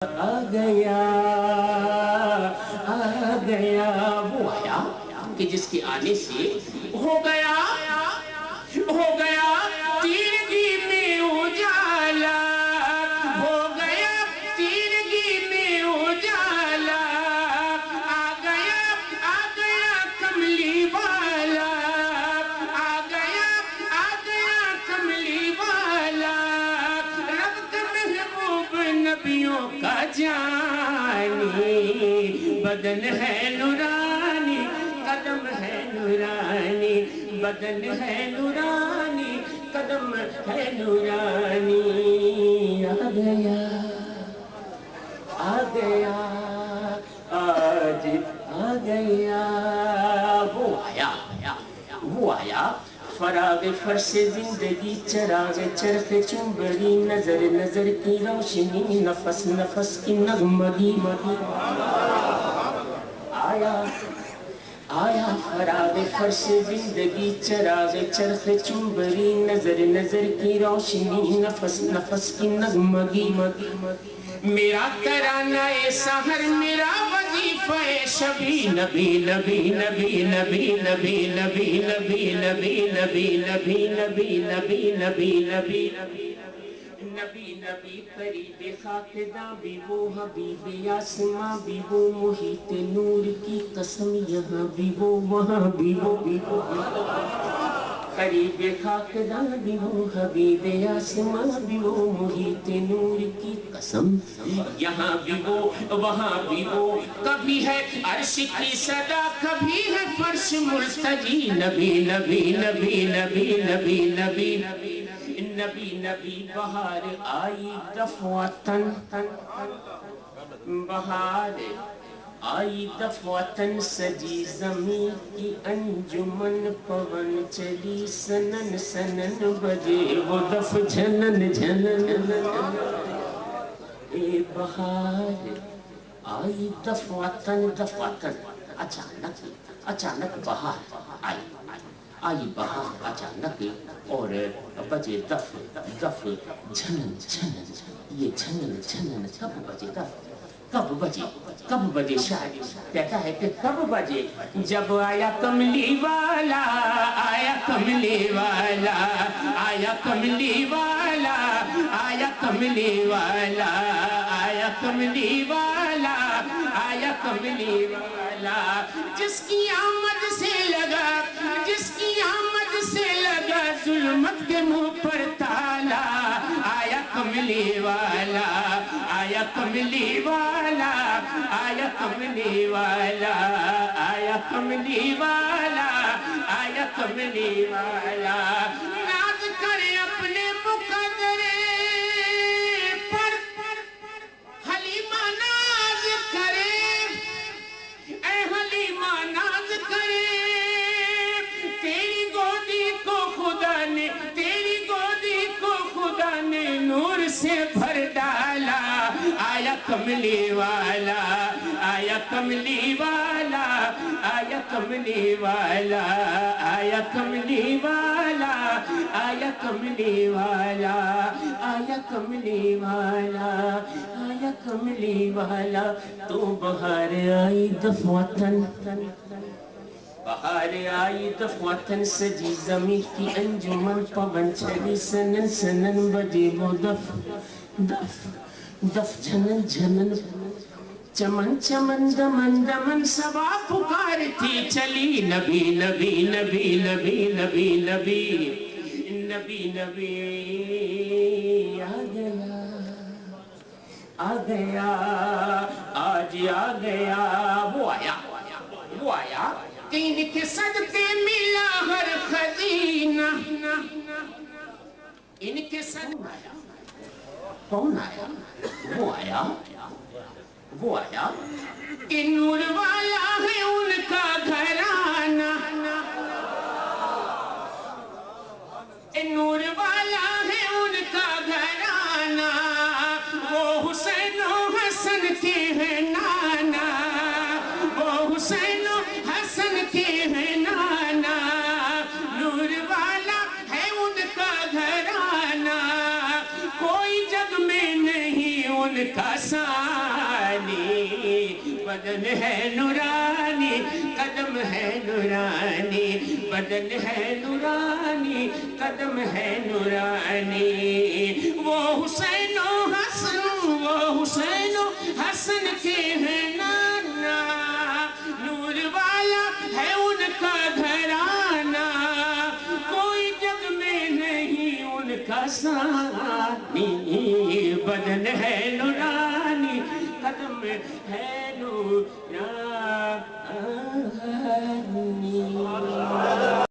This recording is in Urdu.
آ گیا وہ آیا کہ جس کے آنے سے ہو گیا تیرگی میں اجالا، ہو گیا تیرگی میں اجالا، آ گیا کملی والا، آ گیا کملی والا، رب کا محبوب نبیوں کا جانی، بدن ہے نورانی، قدم ہے نورانی، بدن ہے نورانی، قدم ہے نورانی، آ گیا آج آ گیا وہ آیا فراغ فرش زندگی، چراغ چرخ چنبری، نظر نظر کی روشنی، نفس نفس کی نغمگی، آیا فراغ فرش زندگی، چراغ چرخ چنبری، نظر نظر کی روشنی، نفس نفس کی نغمگی، میرا ترانہ سحر، میرا وظیفہ شبی، نبی نبی نبی نبی نبی نبی نبی نبی نبی نبی نبی نبی نبی نبی نبی نبی قریب خاکداں بھی وہ، حبیب آسماں بھی وہ، محیط نور کی قسم یہاں بھی وہ، وہاں بھی وہ، قریب خاکداں بھی وہ، حبیب آسماں بھی وہ، محیط نور کی قسم یہاں بھی وہ، وہاں بھی وہ، کبھی ہے عرش کی صدا، کبھی ہے فرش ملتجی، نبی نبی نبی نبی نبی نبی نبی نبی بہار آئی دفعتن، بہار آئی دفعتن، سجی زمین کی انجمن، پون چلی سنن سنن، بجے وہ دف جھنن جھنن، اے بہار آئی دفعتن، اچانک بہار آئی بہار اچانک، اور بجے دف جھنن جھنن، یہ جھنن جھنن کب بجے شاید کہتا ہے کہ کب بجے، جب آیا کملی والا، آیا کملی والا، آیا کملی والا، آیا کملی والا، آیا کملی والا، آیا کملی والا، جس کی آمد سے لگا ظلمت کے منہ پر تالا، آیا کملی والا، آیا کملی والا، آیا کملی والا، آیا کملی والا، آیا کملی والا، ناز کرے اپنے مقدر پر، حلیمہ ناز کرے، اے حلیمہ ناز کرے، تیری گودی کو خدا نے نور سے بھر ڈالا، آیا کملی والا، آیا کملی والا، آیا کملی والا، آیا کملی والا، آیا کملی والا، آیا کملی والا، آیا کملی والا، تو بہار آئی دفعتن، بہار آئی دفعتن، سجی زمین کی انجمن، پون چلی سنن سنن، بجے وہ دف جھنن جھنن، چمن چمن دمن دمن، صبا پکارتی چلی، نبی نبی نبی نبی نبی نبی نبی نبی، آ گیا آج آ گیا وہ آیا کہ ان کے صدقے ملا ہر خزینہ، ان کے صدقے کون آیا؟ وہ آیا کہ نور والا ہے ان کا گھرانہ، نور والا ہے ان کا گھرانہ، وہ حسین و حسن کے ہیں نانا، وہ حسین و حسن کے ہیں نانا، نور والا ہے ان کا گھرانہ، کوئی جگ میں نہیں ان کا سان بدن ہے نورانی قدم ہے نورانی بدن ہے نورانی قدم ہے نورانی وہ حسین و حسن کے ہیں نانا نور والا ہے ان کا گھرانہ کوئی جگ میں نہیں ان کا ثانی بدن ہے نورانی قدم ہے نورانی